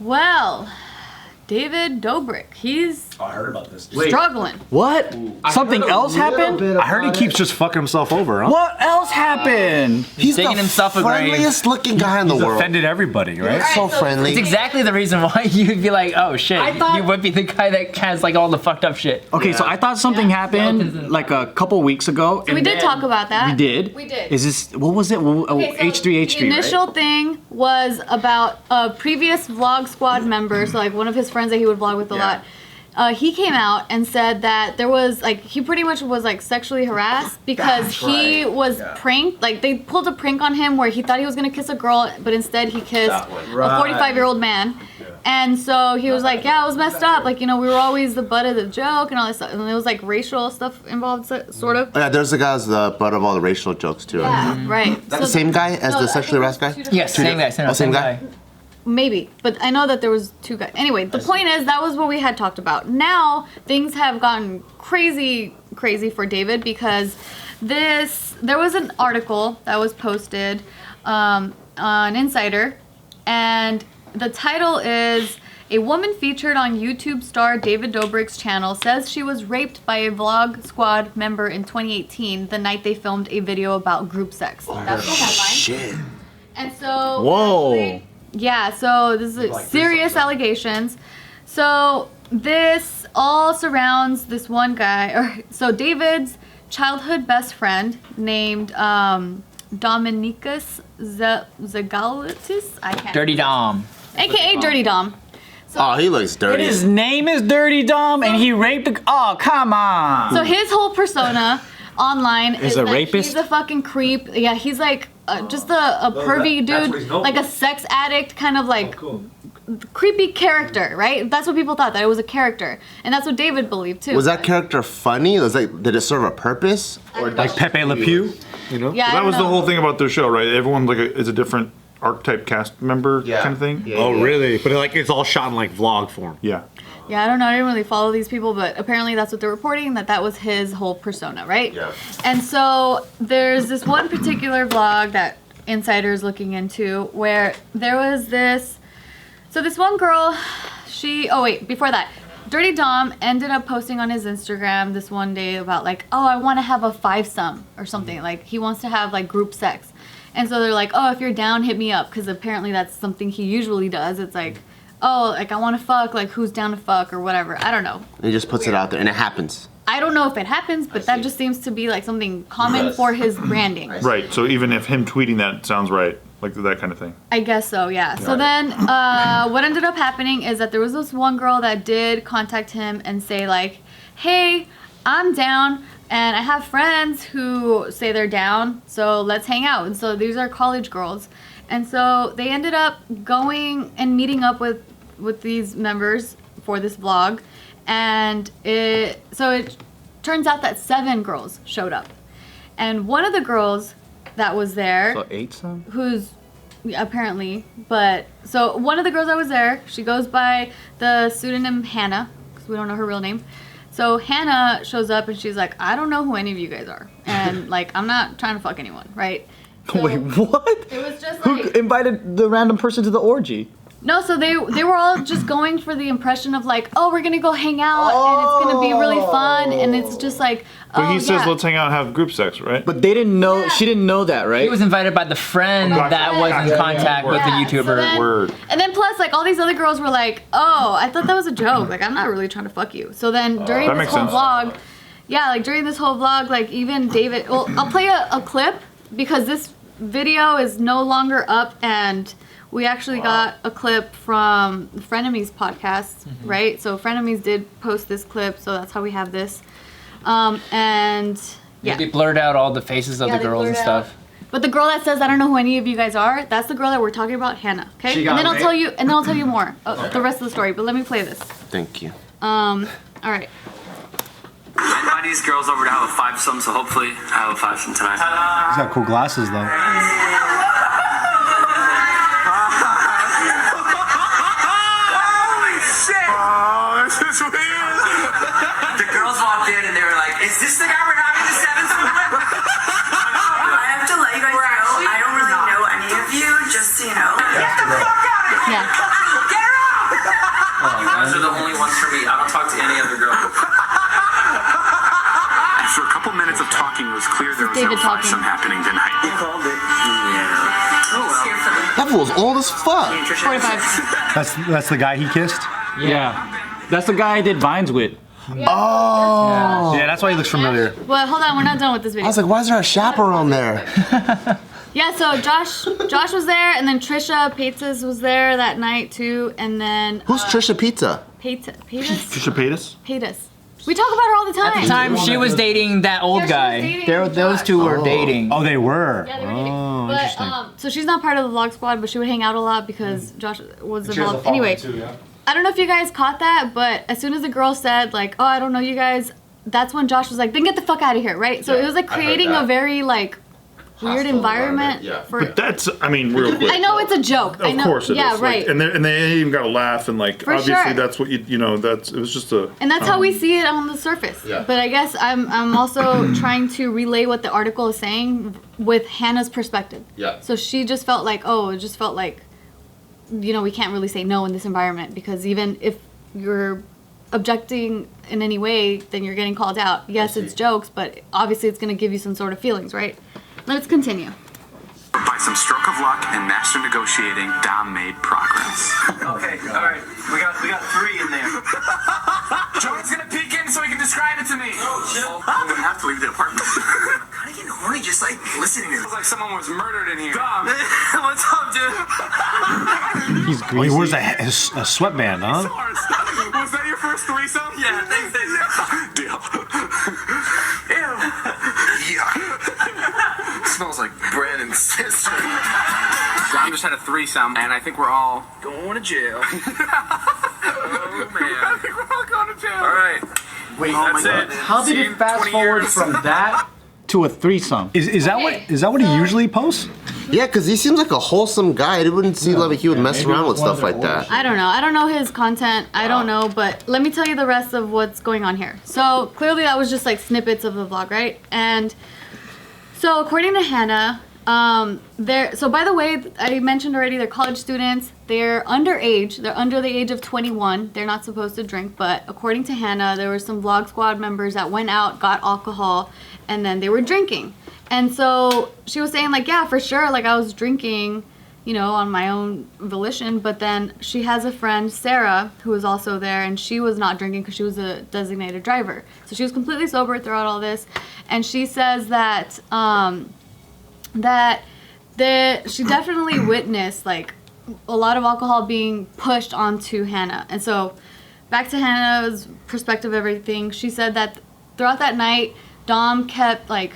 Well, David Dobrik, he's I heard about this. struggling. What? Something else happened? I heard he keeps just fucking himself over, huh? What else happened? He's digging the himself a grave. friendliest looking guy in the He's world. offended everybody, right? So friendly. It's exactly the reason why you'd be like, oh shit, I thought- you would be the guy that has like all the fucked up shit. Okay, so I thought something happened like a couple weeks ago. We did talk about that. We did? We did. Is this, what was it? Okay, so H3H3, the initial right? thing was about a previous Vlog Squad member, so like one of his friends that he would vlog with a lot. He came out and said that there was like he pretty much was like sexually harassed because he was pranked. Like they pulled a prank on him where he thought he was gonna kiss a girl, but instead he kissed a 45-year-old man. And so he was like, yeah, it was messed up. Like, you know, we were always the butt of the joke and all this stuff. And there was like racial stuff involved, sort of. Yeah, there's the guy who's the butt of all the racial jokes too. Yeah, right. That's the same guy as the sexually harassed guy? Yes, same guy. Same guy? Maybe, but I know that there was two guys. Anyway, the point is that was what we had talked about. Now things have gotten crazy for David because there was an article that was posted on Insider, and the title is "A woman featured on YouTube star David Dobrik's channel says she was raped by a Vlog Squad member in 2018 the night they filmed a video about group sex." That's the headline. Shit. And so Whoa. actually, yeah, so this is serious allegations. So this all surrounds this one guy. So David's childhood best friend named Dominicus Zagalitis. I can't. Dirty Dom. AKA Dirty Dom. Oh, he looks dirty. His name is Dirty Dom and he raped a, oh, come on. So his whole persona online is a that rapist? he's a fucking creep. Yeah, he's like just a pervy dude, like a sex addict, kind of like creepy character, right? That's what people thought, that it was a character, and that's what David believed too. Was that character funny? Did it serve a purpose? Or Like Pepe Le Pew, you know? Yeah, I That don't was the know. whole thing about their show, right? Everyone is a different archetype cast member kind of thing. Oh, really? But like it's all shot in like vlog form. Yeah. Yeah, I don't know. I didn't really follow these people, but apparently that's what they're reporting, that was his whole persona, right? Yeah. And so there's this one particular vlog that Insider's looking into where there was this. So this one girl, before that, Dirty Dom ended up posting on his Instagram this one day about like, oh, I want to have a fivesome or something. Like he wants to have like group sex. And so they're like, oh, if you're down, hit me up, because apparently that's something he usually does. It's like, oh, like I want to fuck, like who's down to fuck or whatever. I don't know. He just puts it out there and it happens. I don't know if it happens, but that just seems to be like something common for his branding. Right. So even if him tweeting that sounds right, like that kind of thing. I guess so, yeah. So then what ended up happening is that there was this one girl that did contact him and say like, hey, I'm down and I have friends who say they're down, so let's hang out. And so these are college girls. And so they ended up going and meeting up with these members for this vlog. And it turns out that 7 girls showed up. And one of the girls that was there, So 8 some? who's apparently, but so one of the girls that was there, she goes by the pseudonym Hannah, because we don't know her real name. So Hannah shows up and she's like, I don't know who any of you guys are, and like I'm not trying to fuck anyone, right? So Wait, what? it was just Who like invited the random person to the orgy? no, so they were all just going for the impression of like, oh, we're gonna go hang out and it's gonna be really fun, and it's just like, But oh he says yeah. let's hang out and have group sex, right? But they didn't know, she didn't know that, right? He was invited by the friend that was in contact with the Yeah, YouTuber. so then- Word. And then plus, like, all these other girls were like, oh, I thought that was a joke. Like, I'm not really trying to fuck you. So then during That this makes whole sense. vlog, yeah, like during this whole vlog, like even David, well, I'll play a clip because this video is no longer up, and we actually got a clip from Frenemies podcast, right? So Frenemies did post this clip, so that's how we have this. And yeah. They blurred out all the faces of Yeah, the they girls and blurred stuff. But the girl that says I don't know who any of you guys are, that's the girl that we're talking about, Hannah. Okay, and then I'll tell you, more the rest of the story. But let me play this. Thank you. All right. I invite these girls over to have a fivesome, so hopefully I have a fivesome tonight. He's got cool glasses though. Holy shit! Oh, this is weird. The girls walked in and they were like, "Is this the guy we're having the seventh with?" I have to let you guys know, I don't really know any of you, just so you know. Get the fuck out of here! Yeah. Get her out! guys are the only ones for me. I don't talk to any other girl. After a couple minutes of talking, it was clear there was David no talking. foursome happening tonight. You called it. Yeah. Oh well. That fool's old as fuck. 45. That's the guy he kissed. Yeah. That's the guy I did Vines with. Oh. Yeah, that's why he looks familiar. Well, hold on, we're not done with this I video. was like, why is there a chaperone there? Yeah, so Josh was there, and then Trisha Paytas was there that night too, and then Who's Trisha Pizza? Paytas. Trisha Paytas? Paytas. We talk about her all the time. At the time, she was dating that old Yeah, she was guy. dating Those two were dating. Oh, they were. Yeah, they were dating. Oh, But interesting. so she's not part of the vlog squad, but she would hang out a lot because Josh was involved. Anyway, I don't know if you guys caught that, but as soon as the girl said like, "Oh, I don't know you guys," that's when Josh was like, "Then get the fuck out of here," right? So it was like creating a very like weird environment for. But that's, I mean, real quick. I know it's a joke. I Of know. course it is. Yeah, Like, right. and they even got a laugh and like For obviously sure. that's what you know it was just a. And that's how we see it on the surface. Yeah. But I guess I'm also trying to relay what the article is saying with Hannah's perspective. Yeah. So she just felt like, oh, it just felt like, you know, we can't really say no in this environment because even if you're objecting in any way, then you're getting called out. Yes, it's jokes, but obviously it's going to give you some sort of feelings, right? Let's continue. By some stroke of luck and master negotiating, Dom made progress. Okay, alright. We got 3 in there. Joey's gonna peek in so he can describe it to me. I'm gonna have to leave the apartment. How do you get horny just like listening to Feels like someone was murdered in here. Dom, What's up, dude? He's Oh, greasy. he wears a sweatband, huh? Was that your first threesome? Yeah, thanks. Deal. Ew. Yeah. Smells like Brandon's sister. Dom just had a threesome, and I think we're all. Going to jail. Oh man. We're all going to jail. Alright. Wait, That's it. how did See it you in fast 20 forward years. from that to a threesome? Is that what he usually posts? Yeah, because he seems like a wholesome guy. It wouldn't seem like he would mess around with stuff like that. I don't know. I don't know his content. I don't know, but let me tell you the rest of what's going on here. So clearly that was just like snippets of the vlog, right? And so according to Hannah, so by the way, I mentioned already they're college students. They're underage. They're under the age of 21. They're not supposed to drink, but according to Hannah, there were some Vlog Squad members that went out, got alcohol, and then they were drinking. And so she was saying like, yeah, for sure, like I was drinking, you know, on my own volition, but then she has a friend, Sarah, who was also there, and she was not drinking because she was a designated driver. So she was completely sober throughout all this, and she says that she definitely witnessed like a lot of alcohol being pushed onto Hannah. And so back to Hannah's perspective of everything, she said that throughout that night, Dom kept like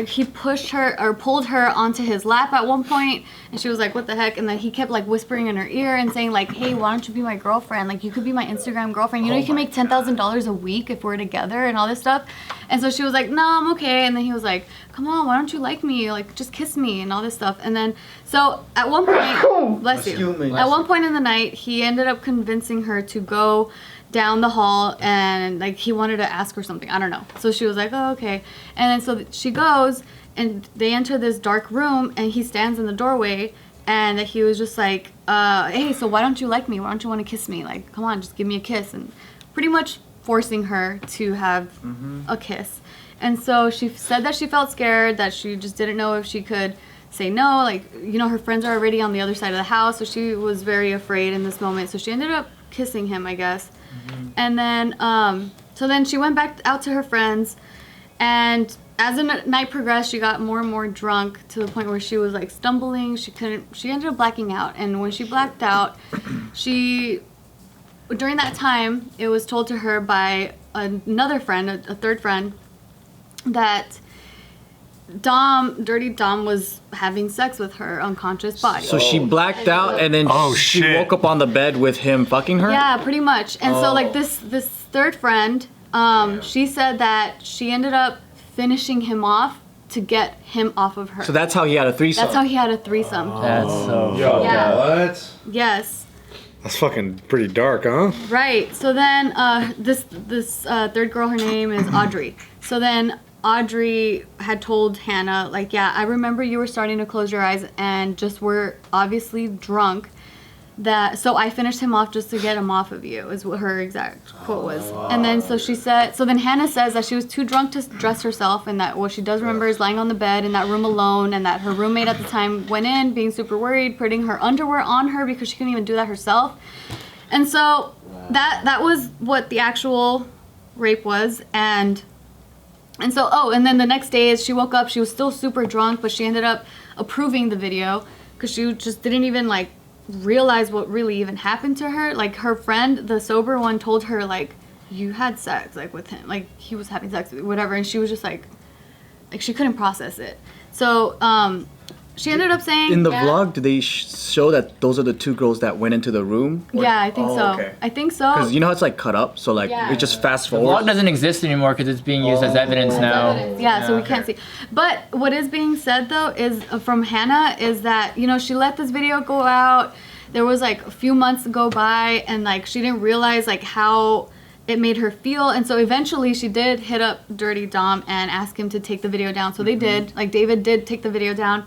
he pushed her or pulled her onto his lap at one point, and she was like, what the heck? And then he kept like whispering in her ear and saying like, hey, why don't you be my girlfriend? Like you could be my Instagram girlfriend. You know, you can make $10,000 a week if we're together and all this stuff. And so she was like, no, I'm okay. And then he was like, come on, why don't you like me? Like just kiss me and all this stuff. And then so at one point, bless you. At one point in the night, he ended up convincing her to go down the hall, and like he wanted to ask her something, I don't know. So she was like, oh, okay. And then so she goes and they enter this dark room, and he stands in the doorway, and he was just like, hey, so why don't you like me? Why don't you want to kiss me? Like, come on, just give me a kiss. And pretty much forcing her to have a kiss. And so she said that she felt scared, that she just didn't know if she could say no. Like, you know, her friends are already on the other side of the house, so she was very afraid in this moment. So she ended up kissing him, I guess. And then, so then she went back out to her friends, and as the night progressed, she got more and more drunk to the point where she was like stumbling. She ended up blacking out. And when she blacked out, during that time, it was told to her by another friend, a third friend, that Dirty Dom was having sex with her unconscious body. So she blacked out and then she shit. woke up on the bed with him fucking her? Yeah, pretty much. And so like this third friend, she said that she ended up finishing him off to get him off of her. So that's how he had a threesome. That's how he had a threesome. That's so. Yeah. What? Yes. That's fucking pretty dark, huh? Right. So then this third girl, her name is Audrey. So then Audrey had told Hannah, like, yeah, I remember you were starting to close your eyes and just were obviously drunk. that, so I finished him off just to get him off of you, is what her exact quote was. And then so she said, so then Hannah says that she was too drunk to dress herself, and that what she does remember is lying on the bed in that room alone, and that her roommate at the time went in being super worried, putting her underwear on her because she couldn't even do that herself. And so that was what the actual rape was. And so, and then the next day is she woke up, she was still super drunk, but she ended up approving the video because she just didn't even like realize what really even happened to her. Like her friend, the sober one, told her like, you had sex like with him, like he was having sex with you, whatever, and she was just like she couldn't process it. So she ended up saying in the vlog, did they show that those are the two girls that went into the room? Yeah, I think so. Okay. I think so. Because you know how it's like cut up, so like Yeah. it just fast The forward. vlog doesn't exist anymore because it's being used as evidence now. Yeah, so we can't see. But what is being said though is from Hannah is that, you know, she let this video go out. There was like a few months go by, and like she didn't realize like how it made her feel, and so eventually she did hit up Dirty Dom and ask him to take the video down. So they did. Like David did take the video down.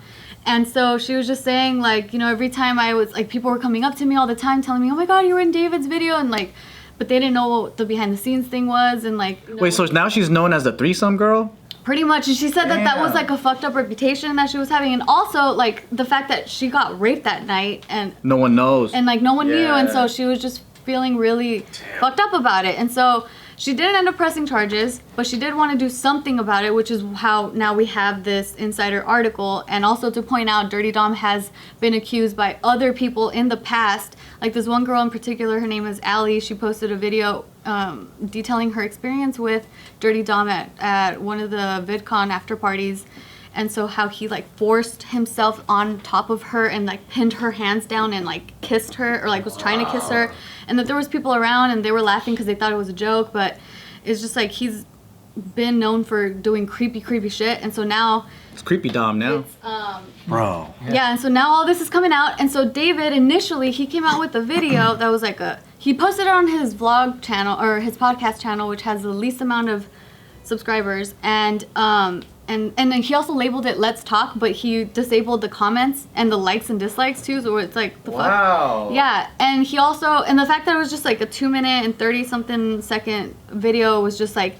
And so she was just saying like, you know, every time I was like, people were coming up to me all the time telling me, oh my god, you were in David's video, and like, but they didn't know what the behind the scenes thing was, and like, you know, Wait, so now she's known as the threesome girl? pretty much. And she said that that was like a fucked up reputation that she was having, and also like the fact that she got raped that night and No one knows. like no one knew, and so she was just feeling really fucked up about it. And so she didn't end up pressing charges, but she did want to do something about it, which is how now we have this insider article. And also to point out, Dirty Dom has been accused by other people in the past. Like this one girl in particular, her name is Allie. She posted a video detailing her experience with Dirty Dom at one of the VidCon after parties. And so how he like forced himself on top of her and like pinned her hands down and like kissed her, or like was trying to kiss her, and that there was people around and they were laughing because they thought it was a joke. But it's just like he's been known for doing creepy shit, and so now It's creepy Dom now. Bro. yeah, and so now all this is coming out. And so David initially he came out with a video that was like he posted it on his vlog channel or his podcast channel, which has the least amount of subscribers, and then he also labeled it Let's Talk, but he disabled the comments and the likes and dislikes too, so it's like the fuck. Yeah, and he also, and the fact that it was just like a 2 minute and 30 something second video was just like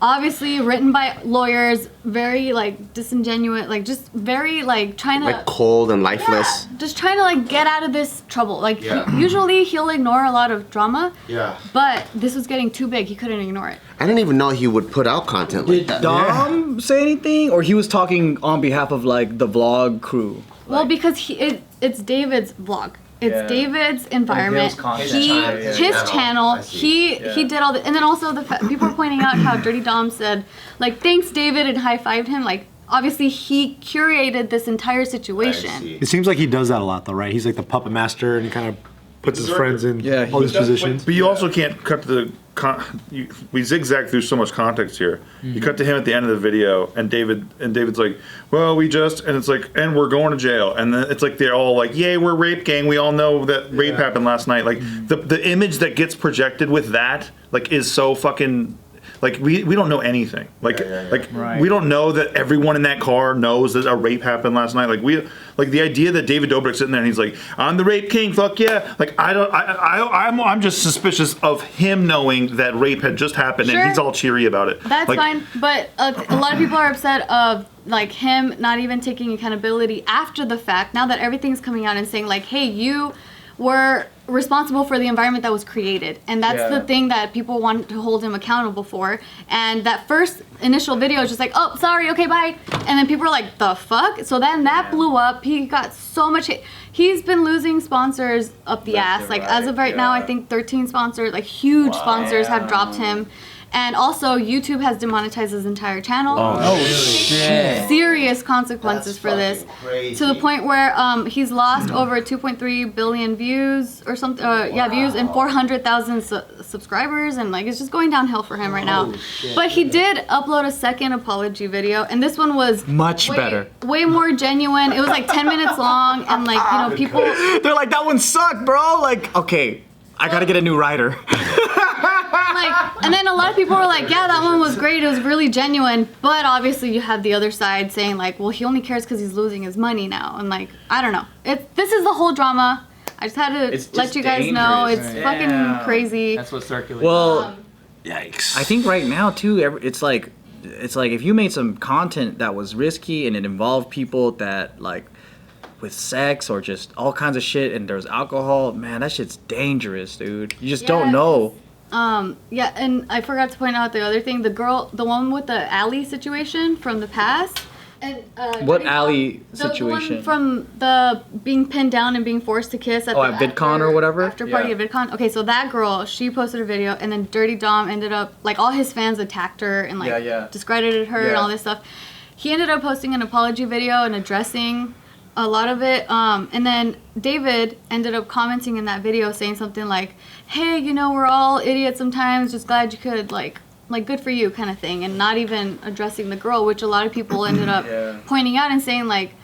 obviously written by lawyers, very like disingenuous, like just very like trying to Like cold and lifeless. just trying to like get out of this trouble. Like usually he'll ignore a lot of drama, but this was getting too big. He couldn't ignore it. I didn't even know he would put out content like Did that. Dom say anything, or he was talking on behalf of like the vlog crew? Well, because it's David's vlog. It's David's environment. content. His channel. He did all the, and then also people were pointing out how Dirty Dom said like thanks David and high-fived him. Like obviously he curated this entire situation. It seems like he does that a lot, though, right? He's like the puppet master, and he kind of puts his friends in Yeah, all these positions. But you also can't cut to the. We zigzag through so much context here. You cut to him at the end of the video, and David's like, "Well, we just," and it's like, "And we're going to jail," and then it's like they're all like, "Yay, we're rape gang. We all know that rape happened last night." Like the image that gets projected with that like is so fucking. Like we don't know anything. Like we don't know that everyone in that car knows that a rape happened last night. Like the idea that David Dobrik's sitting there and he's like, "I'm the rape king, fuck yeah." Like I'm just suspicious of him knowing that rape had just happened Sure. and he's all cheery about it. That's like, fine, but a lot of people are upset of like him not even taking accountability after the fact. Now that everything's coming out and saying like, "Hey, you were responsible for the environment that was created," and that's the thing that people want to hold him accountable for. And that first initial video is just like, "Oh, sorry, okay, bye," and then people are like, "The fuck?" So then that blew up. He got so much hate. He's been losing sponsors up the ass. Like as of right now, I think 13 sponsors, like huge sponsors, have dropped him. And also, YouTube has demonetized his entire channel. Oh shit. Serious consequences for this, to the point where he's lost over 2.3 billion views or something. Views and 400,000 subscribers, and like it's just going downhill for him right now. But he did upload a second apology video, and this one was Much better. way more genuine. It was like 10 minutes long, and like you know people. They're like, that one sucked, bro. Like, okay, I gotta get a new writer. Like, and then a lot of people were like, yeah, that one was great. It was really genuine. But obviously you have the other side saying like, well, he only cares because he's losing his money now. And like, I don't know. This is the whole drama. I just had to It's let just you guys know. dangerous. It's Yeah. fucking crazy. That's what circulates. Well, Yikes. I think right now too, it's like if you made some content that was risky and it involved people that like with sex or just all kinds of shit and there's alcohol, man, that shit's dangerous, dude. You just don't know. Yeah, and I forgot to point out the other thing. The one with the alley situation from the past. And, What Dirty alley Dom- situation? The one from the being pinned down and being forced to kiss at Oh, the at VidCon or whatever? after party Yeah. at VidCon. Okay, so that girl, she posted a video, and then Dirty Dom ended up like all his fans attacked her and like Yeah. discredited her and Yeah. all this stuff. He ended up posting an apology video and addressing a lot of it. And then David ended up commenting in that video saying something like, "Hey, you know, we're all idiots sometimes. Just glad you could like good for you," kind of thing, and not even addressing the girl, which a lot of people ended up pointing out and saying like,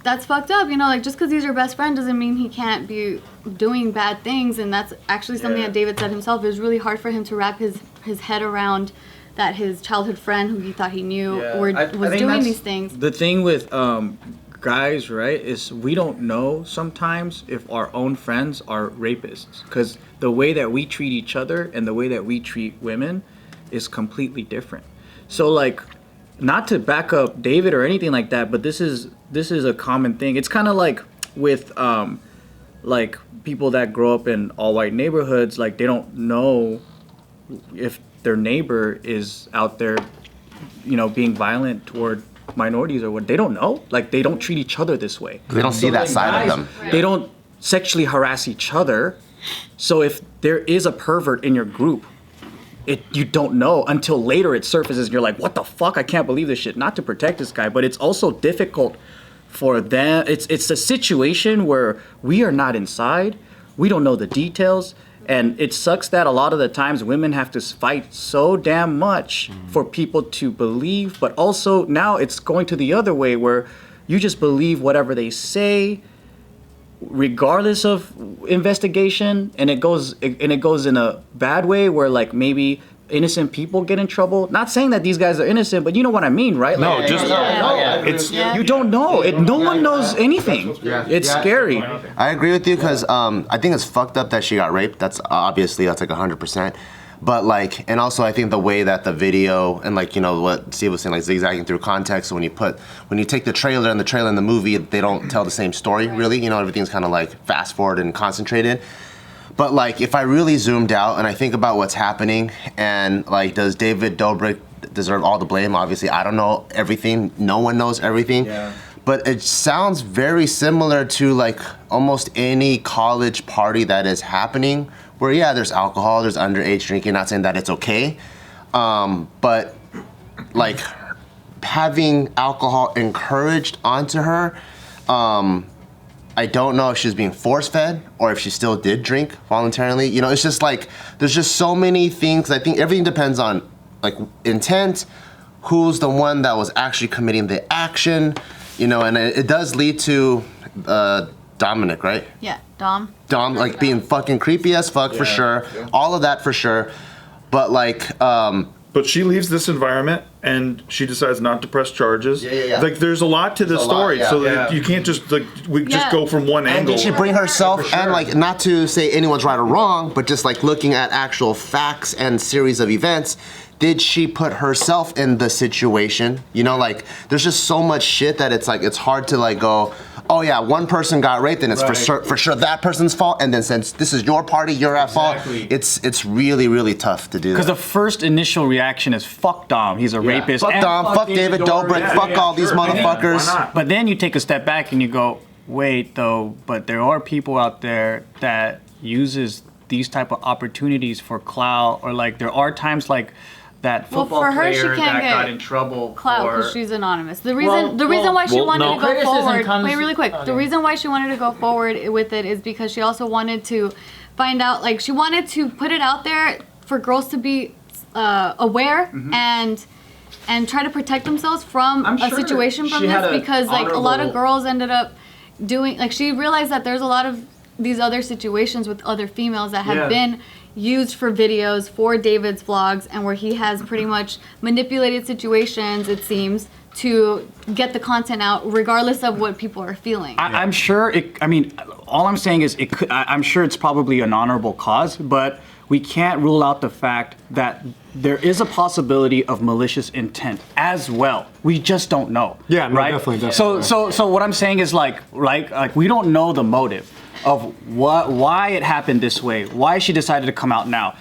that's fucked up, you know, like just because he's your best friend doesn't mean he can't be doing bad things. And that's actually something that David said himself. It was really hard for him to wrap his head around that his childhood friend who he thought he knew was think doing that's these things. The thing with guys, right, is we don't know sometimes if our own friends are rapists, because the way that we treat each other and the way that we treat women is completely different. So like, not to back up David or anything like that, but this is a common thing. It's kind of like with like people that grow up in all white neighborhoods, like they don't know if their neighbor is out there, you know, being violent toward minorities or what. They don't know. Like they don't treat each other this way. They don't see that like, side guys, of them. They don't sexually harass each other. So if there is a pervert in your group, you don't know until later it surfaces and you're like, what the fuck? I can't believe this shit. Not to protect this guy, but it's also difficult for them. It's a situation where we are not inside. We don't know the details. And it sucks that a lot of the times women have to fight so damn much for people to believe. But also now it's going to the other way where you just believe whatever they say, regardless of investigation, and it goes in a bad way where like maybe innocent people get in trouble. Not saying that these guys are innocent, but you know what I mean, right? No, Like, just it's you don't know. No one knows anything. It's scary. I agree with you because I think it's fucked up that she got raped. That's obviously like 100%. But like, and also I think the way that the video and like, you know, what Steve was saying, like zigzagging through context. So when you take the trailer and the movie, they don't tell the same story really. You know, everything's kind of like fast forward and concentrated. But like, if I really zoomed out and I think about what's happening and like, does David Dobrik deserve all the blame? Obviously, I don't know everything. No one knows everything. Yeah. But it sounds very similar to like almost any college party that is happening where, yeah, there's alcohol, there's underage drinking, not saying that it's okay. But like having alcohol encouraged onto her, I don't know if she was being force-fed or if she still did drink voluntarily. You know, it's just like, there's just so many things. I think everything depends on like intent, who's the one that was actually committing the action, you know, and it does lead to Dominic, right? Yeah, Dom. Dom, like being fucking creepy as fuck for sure. All of that for sure. But like, but she leaves this environment and she decides not to press charges. Yeah. Like there's a lot to this story, so that you can't just like just go from one and angle. did she bring herself and like, not to say anyone's right or wrong, but just like looking at actual facts and series of events, did she put herself in the situation? You know, like there's just so much shit that it's like, it's hard to like go, oh yeah, one person got raped and it's for sure that person's fault. And then since this is your party, you're at fault. It's really, really tough to do that. Because the first initial reaction is fuck Dom, he's a rapist. Fuck and Dom, fuck David Dobrik, fuck all these motherfuckers. Why not? But then you take a step back and you go, wait though, but there are people out there that uses these type of opportunities for clout, or like there are times like that football for her, she player can't that get got in trouble clout because for she's anonymous. The reason why she wanted to go Criticism forward. comes- Wait, really quick. The reason why she wanted to go forward with it is because she also wanted to find out. Like she wanted to put it out there for girls to be aware and try to protect themselves from I'm a sure situation from she had this, a because like a lot of honorable- girls ended up doing, like she realized that there's a lot of these other situations with other females that have been used for videos for David's vlogs, and where he has pretty much manipulated situations, it seems, to get the content out regardless of what people are feeling. I'm sure it, I mean, all I'm saying is it could, I'm sure it's probably an honorable cause, but we can't rule out the fact that there is a possibility of malicious intent as well. We just don't know. Yeah, no, right? definitely. So what I'm saying is like we don't know the motive of why it happened this way, why she decided to come out now.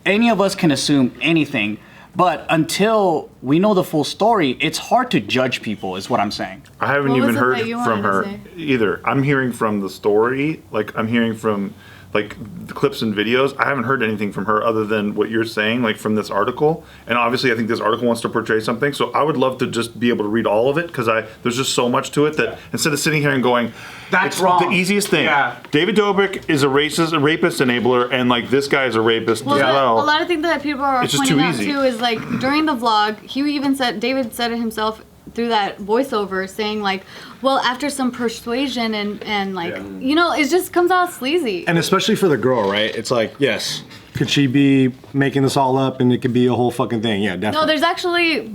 Any of us can assume anything, but until we know the full story, it's hard to judge people, is what I'm saying. I haven't What even was it heard that you from wanted to her say? either. I'm hearing from the story, like I'm hearing from like the clips and videos. I haven't heard anything from her other than what you're saying, like from this article. And obviously, I think this article wants to portray something. So I would love to just be able to read all of it because there's just so much to it that instead of sitting here and going, That's it's wrong. The easiest thing. Yeah. David Dobrik is a rapist enabler, and like this guy is a rapist Well, as well. a lot of things that people are It's just pointing too out easy. too is like during the vlog, he even said, David said it himself through that voiceover, saying like, well, after some persuasion and like, you know, it just comes out sleazy. And especially for the girl, right? It's like, yes, could she be making this all up and it could be a whole fucking thing? Yeah, definitely. No, there's actually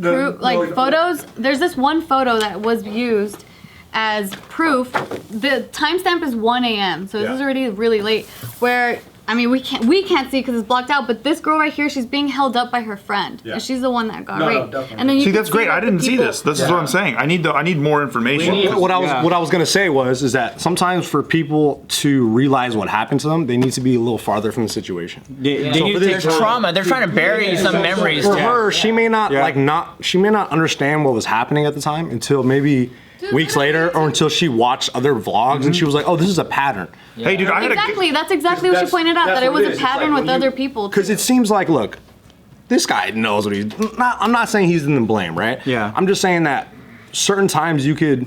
photos. There's this one photo that was used as proof. The timestamp is 1 a.m. So this is already really late. Where I mean, we can't see because it's blocked out. But this girl right here, she's being held up by her friend, and she's the one that got raped. And then you See, can that's great. that I the didn't see people- this. This is what I'm saying. I need more information. What I was gonna say is that sometimes for people to realize what happened to them, they need to be a little farther from the situation. There's trauma. They're trying to bury some memories. For her, she may not she may not understand what was happening at the time until maybe weeks later, or until she watched other vlogs and she was like, "Oh, this is a pattern." Hey, dude, I had Exactly. That's exactly what she pointed out. That it was a pattern with other people. Because it seems like, look, this guy knows what he's. I'm not saying he's in the blame, right? Yeah. I'm just saying that certain times you could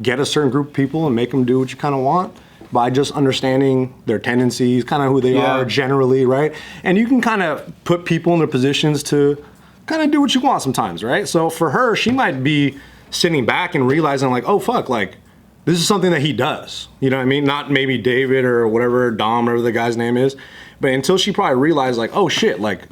get a certain group of people and make them do what you kind of want by just understanding their tendencies, kind of who they are generally, right? And you can kind of put people in their positions to kind of do what you want sometimes, right? So for her, she might be sitting back and realizing like, oh fuck, like this is something that he does. You know what I mean? Not maybe David or whatever, Dom, whatever the guy's name is. But until she probably realized like, oh shit, like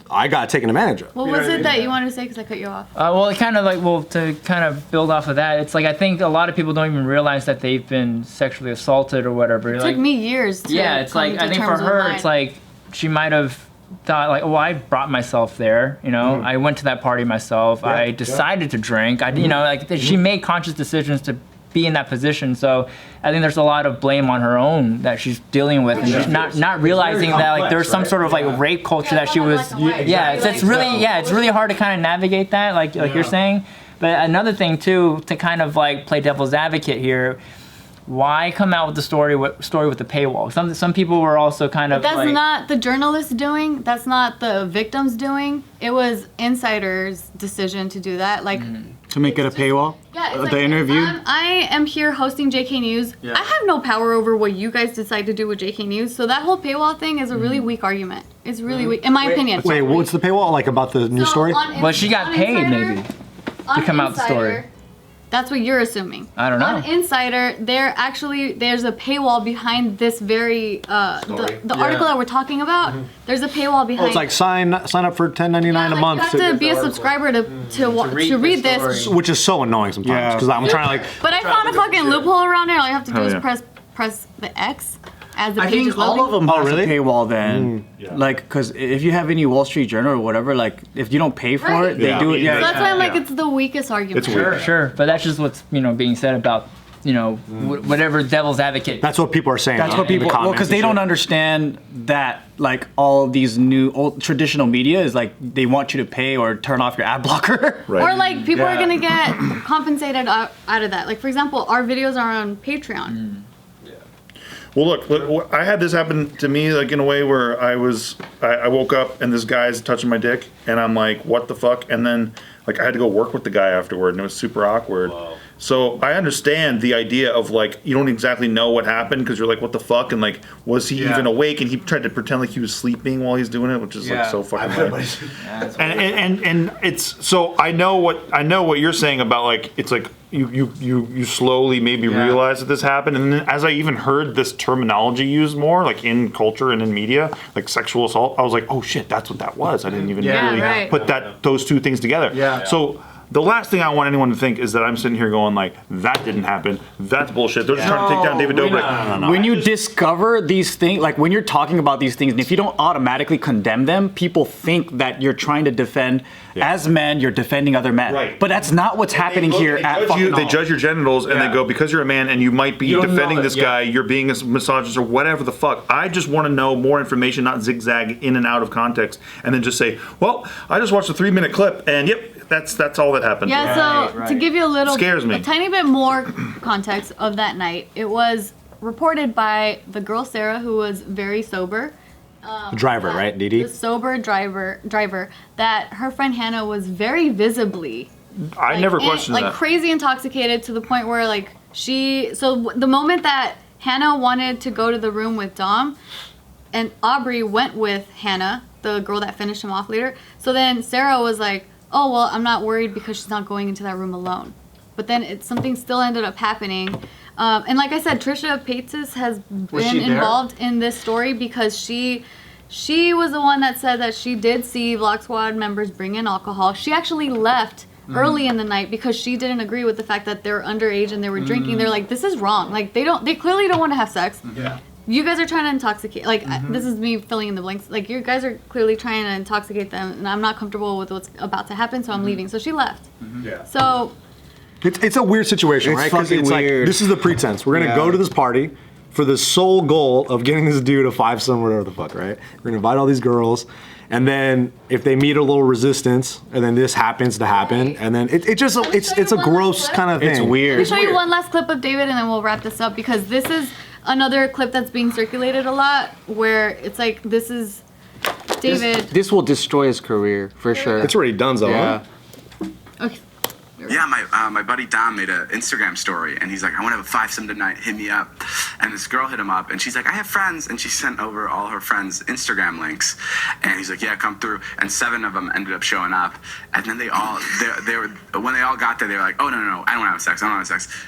I got taken advantage of. What was it that you wanted to say? Because I cut you off. Well, it kind of like, to kind of build off of that, it's like I think a lot of people don't even realize that they've been sexually assaulted or whatever. It Like, took me years to yeah, it's like, come I to think for terms with her, mine. it's like she might have thought like, well, I brought myself there, you know, I went to that party myself, I decided to drink, you know, like she made conscious decisions to be in that position. So I think there's a lot of blame on her own that she's dealing with, and she's not realizing that like there's some sort of like rape culture that she was. It's really hard to kind of navigate that, like you're saying. But another thing too, to kind of like play devil's advocate here. Why come out with the story with the paywall? Some people were also kind of That's like, not the journalist doing. That's not the victims doing. It was insiders' decision to do that. Like To make it a paywall? yeah, it's The interview? I am here hosting JK News. I have no power over what you guys decide to do with JK News. So that whole paywall thing is a really weak argument. It's really weak, in my opinion. Wait, what's the paywall like about the news story? well, she got paid maybe to come out with the story. That's what you're assuming. I don't know. On Insider, there's a paywall behind this very the article that we're talking about. There's a paywall behind. Oh, it's like sign up for $10.99 a month, You have to be a subscriber to read this. which is so annoying sometimes because I'm trying to like. But I found a fucking loophole around it. All you have to do Oh, is yeah. press the X as the I page is think all loading. of them have really? a paywall then. Like, because if you have any Wall Street Journal or whatever, like, if you don't pay for Right. it, they do it. So Yeah. that's why I'm like, it's the weakest argument. It's weird. Sure, but that's just what's being said about whatever devil's advocate. That's what people are saying. That's what in the people, well, comments because and they don't shit. understand that, like, all these new old traditional media is like, they want you to pay or turn off your ad blocker. Right. Or like people are gonna get compensated out of that. Like for example, our videos are on Patreon. Well, look, I had this happen to me, like in a way where I woke up and this guy's touching my dick, and I'm like, what the fuck? And then, like, I had to go work with the guy afterward, and it was super awkward. Wow. So I understand the idea of like, you don't exactly know what happened because you're like, what the fuck? And like, was he even awake? And he tried to pretend like he was sleeping while he's doing it, which is like so fucking lame. And it's so I know what you're saying about like, it's like you slowly maybe realize that this happened, and then as I even heard this terminology used more like in culture and in media, like sexual assault, I was like, oh shit, that's what that was. I didn't even really right. put those two things together. Yeah. So The last thing I want anyone to think is that I'm sitting here going like, that didn't happen. That's bullshit. They're just trying to take down David Dobrik. No. When you discover these things, like when you're talking about these things, and if you don't automatically condemn them, people think that you're trying to defend, as men, you're defending other men. Right. But that's not what's happening here at fucking They all. judge your genitals and they go, because you're a man and you might be defending this guy, you're being a misogynist or whatever the fuck. I just want to know more information, not zigzag in and out of context, and then just say, well, I just watched a 3-minute clip and yep, that's all that happened. Yeah, so to give you Scares me. a tiny bit more context of that night, it was reported by the girl Sarah, who was very sober. The driver, that- right, Dee? The sober driver, that her friend Hannah was very visibly I never questioned like that. crazy intoxicated to the point where like the moment that Hannah wanted to go to the room with Dom, and Aubrey went with Hannah, the girl that finished him off later. So then Sarah was like, oh, well, I'm not worried because she's not going into that room alone. But then something still ended up happening. And like I said, Trisha Paytas has been involved in this story because she was the one that said that she did see Vlog Squad members bring in alcohol. She actually left early in the night because she didn't agree with the fact that they were underage and they were drinking. They're like, this is wrong. Like they clearly don't want to have sex. Yeah. You guys are trying to intoxicate. Like this is me filling in the blanks. Like you guys are clearly trying to intoxicate them, and I'm not comfortable with what's about to happen, so I'm leaving. So she left. Yeah. So It's a weird situation, It's right? Because fucking it's weird. like, this is the pretense. We're gonna go to this party for the sole goal of getting this dude a 5-some, whatever the fuck, right? We're gonna invite all these girls, and then if they meet a little resistance, and then this happens to happen, and then it's a gross kind of thing. It's let me weird. show you one last clip of David, and then we'll wrap this up because this is another clip that's being circulated a lot, where it's like this is David. This will destroy his career for sure. It's already done, though. Yeah. Huh? Okay. Yeah, my buddy Dom made an Instagram story, and he's like, I want to have a 5-some tonight, hit me up. And this girl hit him up, and she's like, I have friends, and she sent over all her friends' Instagram links. And he's like, yeah, come through. And 7 of them ended up showing up. And then they were when they all got there, they were like, oh, no, I don't want to have sex,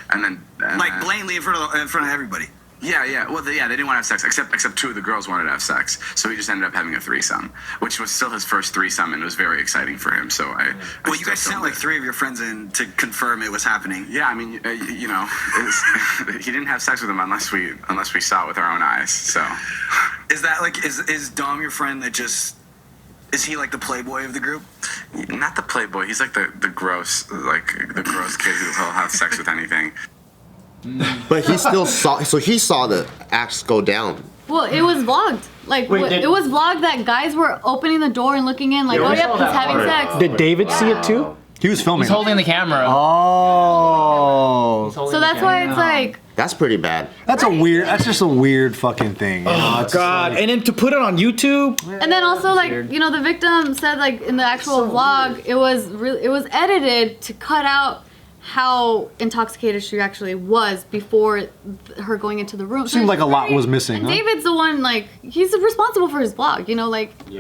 And then Like blatantly in front of everybody. Yeah. Well, they didn't want to have sex, except 2 of the girls wanted to have sex. So he just ended up having a threesome, which was still his first threesome, and it was very exciting for him. So Well, you guys sent like 3 of your friends in to confirm it was happening. Yeah, I mean, he didn't have sex with them unless we saw it with our own eyes. So, Is that like is Dom your friend that just? Is he like the playboy of the group? not the playboy. He's like the gross kid who'll have sex with anything. But he still saw. So he saw the acts go down. Well, it was vlogged. Like it was vlogged that guys were opening the door and looking in, like, oh yep, he's having sex. Did David see it too? He was filming. He's holding the camera. Oh. So that's why it's like. That's pretty bad. That's just a weird fucking thing. You know? It's God, and then to put it on YouTube. And then also like the victim said like in the actual vlog it was edited to cut out how intoxicated she actually was before her going into the room. Seemed like a lot was missing. And Huh? David's the one like he's responsible for his vlog.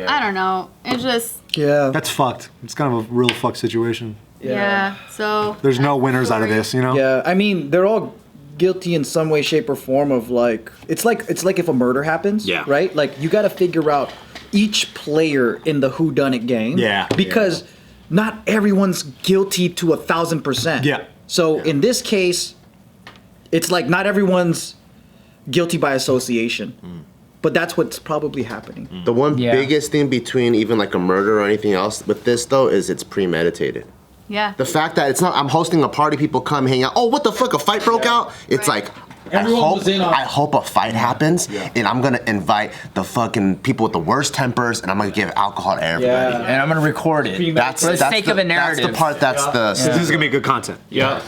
I don't know. It's just Yeah. That's fucked. It's kind of a real fucked situation. yeah. So There's no winners out of this, you know? Yeah, I mean, they're all guilty in some way, shape, or form of like it's like if a murder happens, Yeah. right? Like you got to figure out each player in the whodunit game, Yeah. because not everyone's guilty to 1,000%. Yeah. So in this case, it's like not everyone's guilty by association, but that's what's probably happening. The one Yeah. biggest thing between even like a murder or anything else with this though is it's premeditated. yeah. The fact that it's not, I'm hosting a party, people come hang out. Oh, what the fuck? A fight broke out? It's Right. like, Everyone was in on it. I hope a fight happens, and I'm gonna invite the fucking people with the worst tempers, and I'm gonna give alcohol to everybody. Yeah. And I'm gonna record it. That's For the sake of a narrative. That's the part. That's the. This is gonna be good content. Yeah.